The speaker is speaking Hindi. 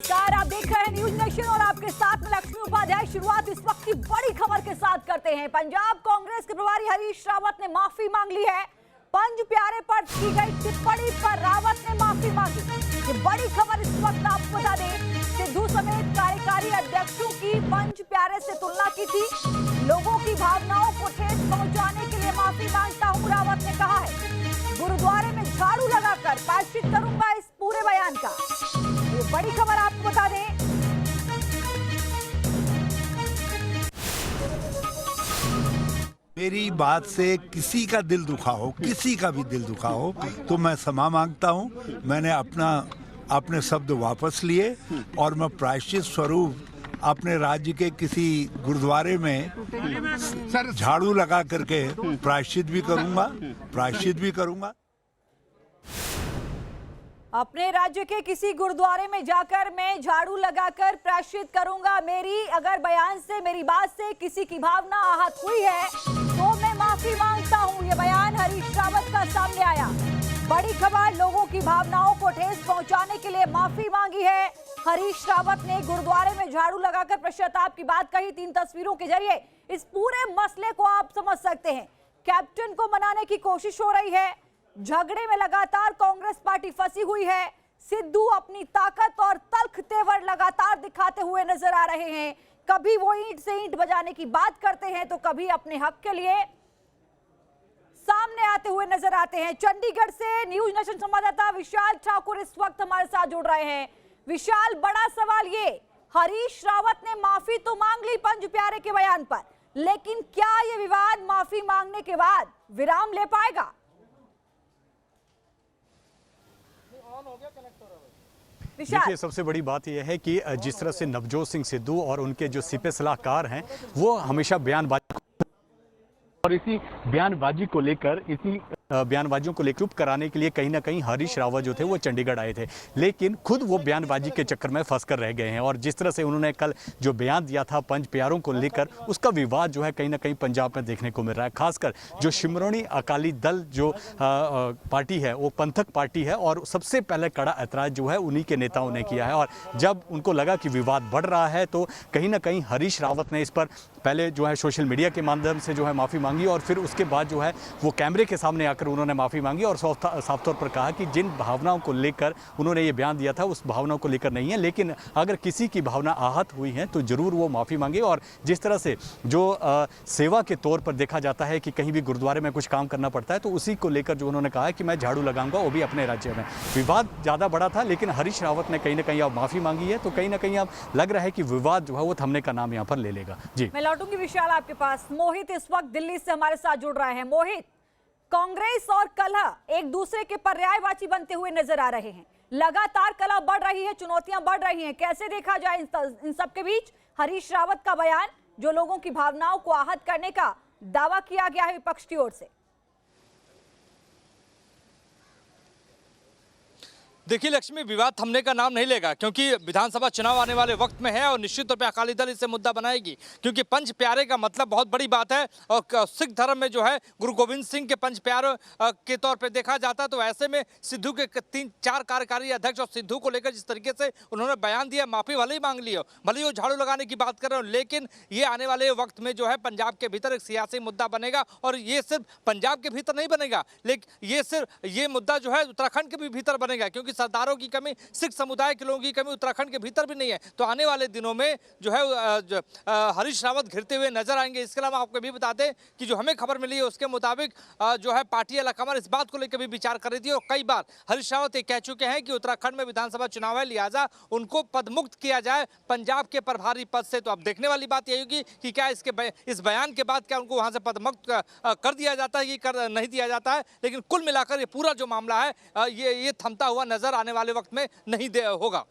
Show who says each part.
Speaker 1: नमस्कार, आप देख रहे हैं न्यूज नेशन और आपके साथ में लक्ष्मी उपाध्याय। शुरुआत इस वक्त की बड़ी खबर के साथ करते हैं। पंजाब कांग्रेस के प्रभारी हरीश रावत ने माफी मांग ली है। पंज प्यारे पर की गई टिप्पणी पर रावत ने माफी मांगी। ये बड़ी खबर इस वक्त आपको बता दें, सिद्धू समेत कार्यकारी अध्यक्षों की पंज प्यारे से तुलना की थी। लोगों की भावनाओं को ठेस पहुंचाने के लिए माफी मांगता हूं, रावत ने कहा है। गुरुद्वारे में झाड़ू लगाकर प्रायश्चित करूंगा इस पूरे बयान का। ये बड़ी खबर आपको बता दें।
Speaker 2: मेरी बात से किसी का दिल दुखा हो, किसी का भी दिल दुखा हो, तो मैं क्षमा मांगता हूं। मैंने अपने शब्द वापस लिए और मैं प्रायश्चित स्वरूप अपने राज्य के किसी गुरुद्वारे में झाड़ू लगा करके प्रायश्चित भी करूंगा।
Speaker 1: अपने राज्य के किसी गुरुद्वारे में जाकर मैं झाड़ू लगाकर प्रायश्चित करूंगा। मेरी अगर बयान से, मेरी बात से किसी की भावना आहत हुई है तो मैं माफी मांगता हूं। ये बयान हरीश रावत का सामने आया। बड़ी खबर, लोगों की भावनाओं को ठेस पहुंचाने के लिए माफी मांगी है हरीश रावत ने। गुरुद्वारे में झाड़ू लगाकर पश्चाताप की बात कही। 3 तस्वीरों के जरिए इस पूरे मसले को आप समझ सकते हैं। कैप्टन को मनाने की कोशिश हो रही है। झगड़े में लगातार कांग्रेस पार्टी फंसी हुई है। सिद्धू अपनी ताकत और तल्ख तेवर लगातार दिखाते हुए नजर आ रहे हैं। कभी वो ईंट से ईंट बजाने की बात करते हैं तो कभी अपने हक के लिए सामने आते हुए नजर आते हैं। चंडीगढ़ से न्यूज नेशन संवाददाता विशाल ठाकुर इस वक्त हमारे साथ जुड़ रहे हैं। विशाल, बड़ा सवाल ये, हरीश रावत ने माफी तो मांग ली पंज प्यारे के बयान पर, लेकिन क्या ये विवाद माफी मांगने के बाद विराम ले पाएगा?
Speaker 3: देखिए, सबसे बड़ी बात यह है कि जिस तरह से नवजोत सिंह सिद्धू और उनके जो सीपे सलाहकार हैं वो हमेशा बयानबाजी और इसी बयानबाजियों को लेकर चुप कराने के लिए कहीं ना कहीं हरीश रावत जो थे वो चंडीगढ़ आए थे, लेकिन खुद वो बयानबाजी के चक्कर में फंस कर रह गए हैं। और जिस तरह से उन्होंने कल जो बयान दिया था पंज प्यारों को लेकर, उसका विवाद जो है कहीं ना कहीं पंजाब में देखने को मिल रहा है। खासकर जो शिरोमणी अकाली दल जो पार्टी है वो पंथक पार्टी है और सबसे पहले कड़ा ऐतराज जो है उन्हीं के नेताओं ने किया है। और जब उनको लगा कि विवाद बढ़ रहा है तो कहीं ना कहीं हरीश रावत ने इस पर पहले जो है सोशल मीडिया के माध्यम से जो है माफ़ी मांगी और फिर उसके बाद जो है वो कैमरे के सामने आकर उन्होंने माफ़ी मांगी और साफ तौर पर कहा कि जिन भावनाओं को लेकर उन्होंने ये बयान दिया था उस भावनाओं को लेकर नहीं है, लेकिन अगर किसी की भावना आहत हुई है तो ज़रूर वो माफ़ी मांगे। और जिस तरह से जो सेवा के तौर पर देखा जाता है कि कहीं भी गुरुद्वारे में कुछ काम करना पड़ता है तो उसी को लेकर जो उन्होंने कहा है कि मैं झाड़ू लगाऊंगा, वो भी अपने राज्य में। विवाद ज़्यादा बड़ा था, लेकिन हरीश रावत ने कहीं ना कहीं अब माफ़ी मांगी है तो कहीं ना कहीं अब लग रहा है कि विवाद जो है वो थमने का नाम यहाँ पर ले लेगा। जी,
Speaker 1: मैं लौटूंगी विशाल आपके पास। मोहित इस वक्त दिल्ली से हमारे साथ जुड़ रहे हैं। मोहित, कांग्रेस और कलह एक दूसरे के पर्यायवाची बनते हुए नजर आ रहे हैं। लगातार कलह बढ़ रही है, चुनौतियां बढ़ रही हैं। कैसे देखा जाए इन सब के बीच हरीश रावत का बयान, जो लोगों की भावनाओं को आहत करने का दावा किया गया है विपक्ष की ओर से?
Speaker 4: देखिए लक्ष्मी, विवाद थमने का नाम नहीं लेगा क्योंकि विधानसभा चुनाव आने वाले वक्त में है और निश्चित तौर पे अकाली दल इसे मुद्दा बनाएगी, क्योंकि पंच प्यारे का मतलब बहुत बड़ी बात है। और सिख धर्म में जो है गुरु गोविंद सिंह के पंच प्यारे के तौर पे देखा जाता है। तो ऐसे में सिद्धू के 3-4 कार्यकारी अध्यक्ष और सिद्धू को लेकर जिस तरीके से उन्होंने बयान दिया, माफी भले ही मांग ली हो, भले ही वो झाड़ू लगाने की बात कर रहे हो, लेकिन ये आने वाले वक्त में जो है पंजाब के भीतर एक सियासी मुद्दा बनेगा। और ये सिर्फ पंजाब के भीतर नहीं बनेगा, लेकिन ये मुद्दा जो है उत्तराखंड के भी भीतर बनेगा, क्योंकि सरदारों की कमी, सिख समुदाय के लोगों की कमी उत्तराखंड के भीतर भी नहीं है। तो आने वाले दिनों में जो है हरीश रावत घिरते हुए नजर आएंगे। इसके अलावा आपको भी बता दें कि जो हमें खबर मिली है उसके मुताबिक जो है पार्टी अलकमर इस बात को लेकर भी विचार कर रही थी और कई बार हरीश रावत ये कह चुके हैं कि उत्तराखंड में विधानसभा चुनाव है, लिहाजा उनको पदमुक्त किया जाए पंजाब के प्रभारी पद से। तो अब देखने वाली बात यही होगी कि क्या इस बयान के बाद क्या उनको वहां से पदमुक्त कर दिया जाता है कि कर नहीं दिया जाता है। लेकिन कुल मिलाकर ये पूरा जो मामला है ये थमता हुआ नजर आने वाले वक्त में नहीं होगा।